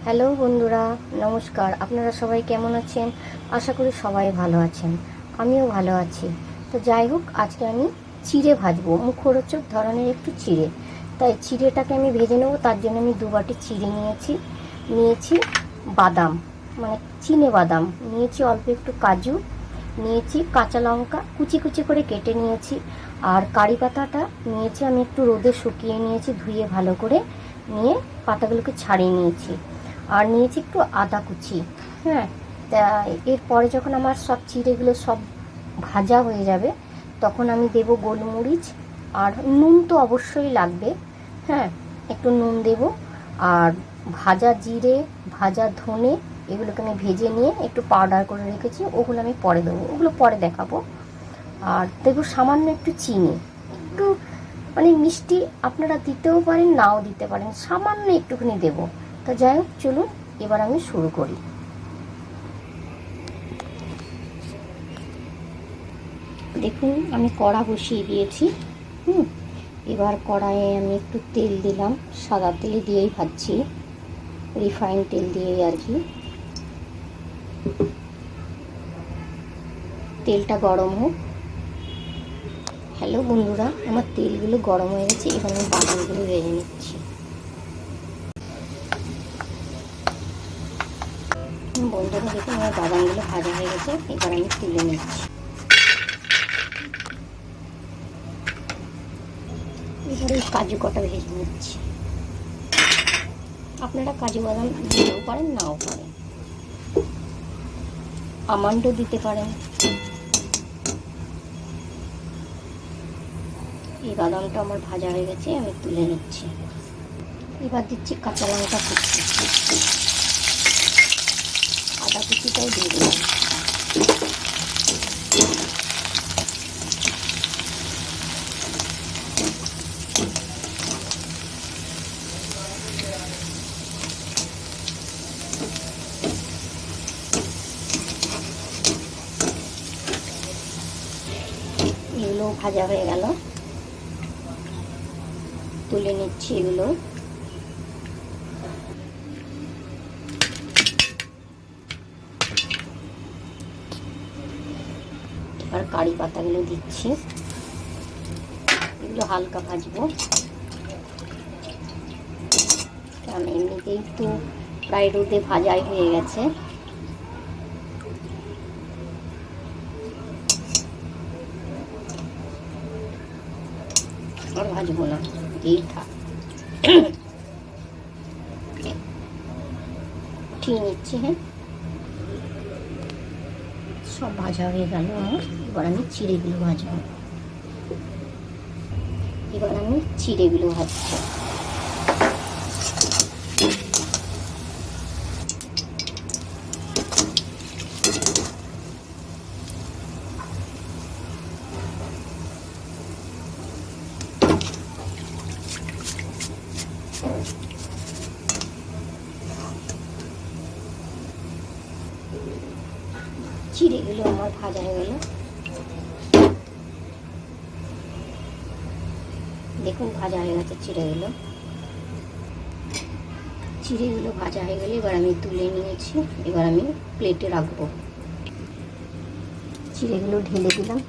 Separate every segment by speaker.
Speaker 1: Hello বন্ধুরা, নমস্কার। আপনারা সবাই কেমন আছেন? আশা করি সবাই ভালো আছেন, আমিও ভালো আছি। তো যাই হোক, আজকে আমি চিড়ে ভাজবো, মুখরোচক ধরনের একটু চিড়ে। তাই চিড়েটাকে আমি ভেজে নেবো। তার জন্য আমি 2 বাটি চিড়ে নিয়েছি বাদাম, মানে চিনে বাদাম নিয়েছি, অল্প একটু কাজু নিয়েছি, কাঁচা লঙ্কা কুচি কুচি করে কেটে নিয়েছি, আর কারি পাতাটা নিয়েছি আমি একটু রোদে শুকিয়ে নিয়েছি, ধুয়ে ভালো করে নিয়ে পাতাগুলোকে ছাড়িয়ে নিয়েছি, আর নিয়েছি একটু আদা কুচি। হ্যাঁ, তা এরপরে যখন আমার সব চিড়েগুলো সব ভাজা হয়ে যাবে, তখন আমি দেব গোলমরিচ, আর নুন তো অবশ্যই লাগবে। হ্যাঁ, একটু নুন দেব, আর ভাজা জিরে, ভাজা ধনে, এগুলোকে আমি ভেজে নিয়ে একটু পাউডার করে রেখেছি, ওগুলো আমি পরে দেবো, ওগুলো পরে দেখাবো। আর দেবো সামান্য একটু চিনি, একটু মানে মিষ্টি আপনারা দিতেও পারেন, নাও দিতে পারেন, সামান্য একটুখানি দেবো। তো যাই হোক, চলুন এবার আমি শুরু করি। দেখুন, আমি কড়া বসিয়ে দিয়েছি। এবার কড়াইয়ে আমি একটু তেল দিলাম, সাদা তেল দিয়েই ভাজছি, রিফাইন তেল দিয়েই আর কি। তেলটা গরম হোক। হ্যালো বন্ধুরা, আমার তেলগুলো গরম হয়ে গেছে, এবার আমি বাদামগুলো ভেজে নিচ্ছি। বন্ধুরা দেখুন, আমার বাদামগুলো ভাজা হয়ে গেছে, এবার আমি তুলে নিচ্ছি। এবারে কাজু কটা ভেজে নিচ্ছি। আপনারা কাজু বাদাম দিতেও পারেন, নাও পারেন, আমন্ডও দিতে পারেন। এই বাদামটা আমার ভাজা হয়ে গেছে, আমি তুলে নিচ্ছি। এবার দিচ্ছি কাঁচা লঙ্কা কুচি, আদা কুচিটাও দিয়ে দিলাম। এগুলো ভাজা হয়ে গেল, তুলে নিচ্ছি এগুলো। আর কারি পাতাগুলো দিচ্ছি, এগুলো হালকা ভাজবো, কারণ এমনিতেই তো প্রায় রোদে ভাজাই হয়ে গেছে। আর ভাজবো না, এই থাক। ঠিক নিচ্ছি। হ্যাঁ, সব ভাজা হয়ে গেল আমার। এবার আমি চিড়েগুলো ভাজবো। ভাজছি। চিড়েগুলো আমার ভাজা হয়ে গেল, দেখুন ভাজা হয়ে গেছে চিড়েগুলো ভাজা হয়ে গেলে এবার আমি তুলে নিয়েছি। এবার আমি প্লেটে রাখবো। চিড়েগুলো ঢেলে দিলাম।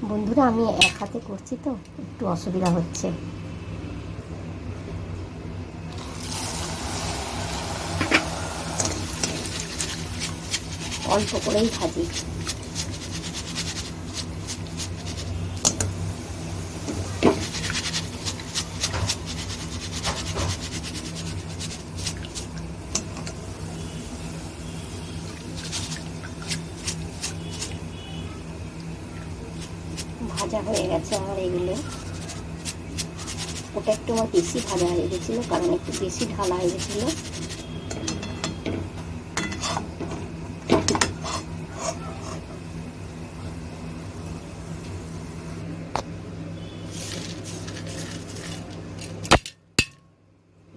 Speaker 1: বন্ধুরা, আমি এক হাতে করছি তো একটু অসুবিধা হচ্ছে। অল্প করেই ভাজি। ভাজা হয়ে গেছে আমার এগুলো। ওটা একটু আমার বেশি ভাজা হয়ে গেছিলো, কারণ একটু বেশি ঢালা হয়ে গেছিলো।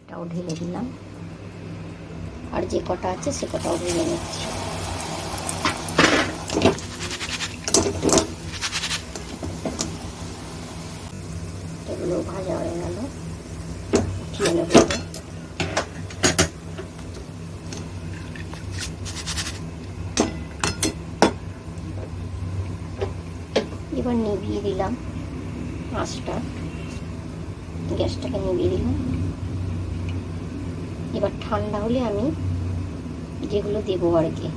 Speaker 1: এটাও ঢেলে দিলাম, আর যে কটা আছে সে কটাও ভেজে নিচ্ছি। এগুলো ভাজা হয়ে গেল, উঠিয়ে নেব। এবার নিভিয়ে দিলাম আঁচটা, গ্যাসটাকে নিভিয়ে দিলাম। এবার ঠান্ডা হলে আমি যেগুলো দেবো আর কি,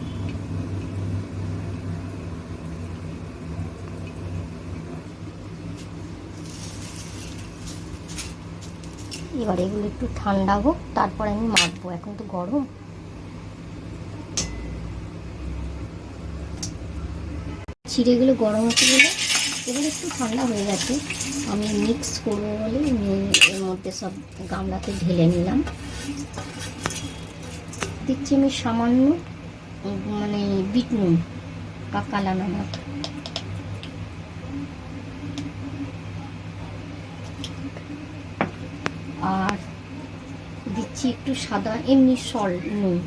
Speaker 1: এবার এগুলো একটু ঠান্ডা হোক, তারপর আমি মাখবো। এখন তো গরম। চিড়েগুলো গরম হতে গেলে এবার একটু ঠান্ডা হয়ে গেছে, আমি মিক্স করবো বলে এর মধ্যে সব গামলাতে ঢেলে নিলাম। দিচ্ছি আমি সামান্য মানে বিট নুন, কালা নমক, আর দিচ্ছি একটু সাদা এমনি সল্ট, নুন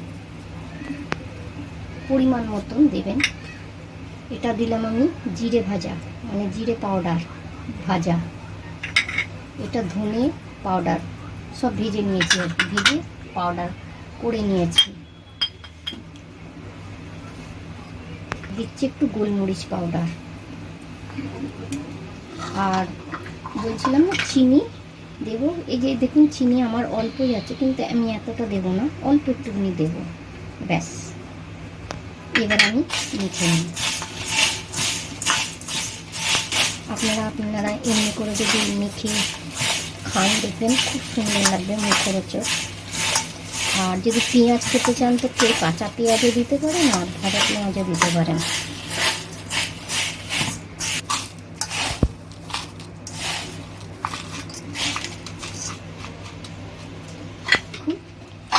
Speaker 1: পরিমাণ মতন দেবেন। এটা দিলাম আমি জিরে ভাজা, মানে জিরে পাউডার ভাজা, এটা ধনে পাউডার, সব ভেজে নিয়েছি আর কি, ভেজে পাউডার করে নিয়েছি। দিচ্ছি একটু গোলমরিচ পাউডার, আর বলছিলাম না চিনি দেবো। এই যে দেখুন চিনি আমার অল্পই আছে, কিন্তু আমি এতটা দেবো না, অল্প একটুখানি দেবো, ব্যাস। এবার আমি মেখে নিই। আপনারা এমনি করে যদি মেখে খান দেখবেন খুব সুন্দর লাগবে, মুখরোচক। আর যদি পেঁয়াজ খেতে চান তো কাঁচা পেঁয়াজও দিতে পারেন, আর ভাজা পেঁয়াজও দিতে পারেন।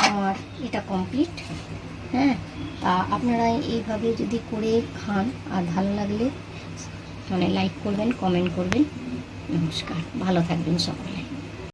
Speaker 1: আমার এটা কমপ্লিট। হ্যাঁ, আপনারা এইভাবে যদি করে খান, আর ভালো লাগলে মানে লাইক করবেন, কমেন্ট করবেন। নমস্কার, ভালো থাকবেন সকলে।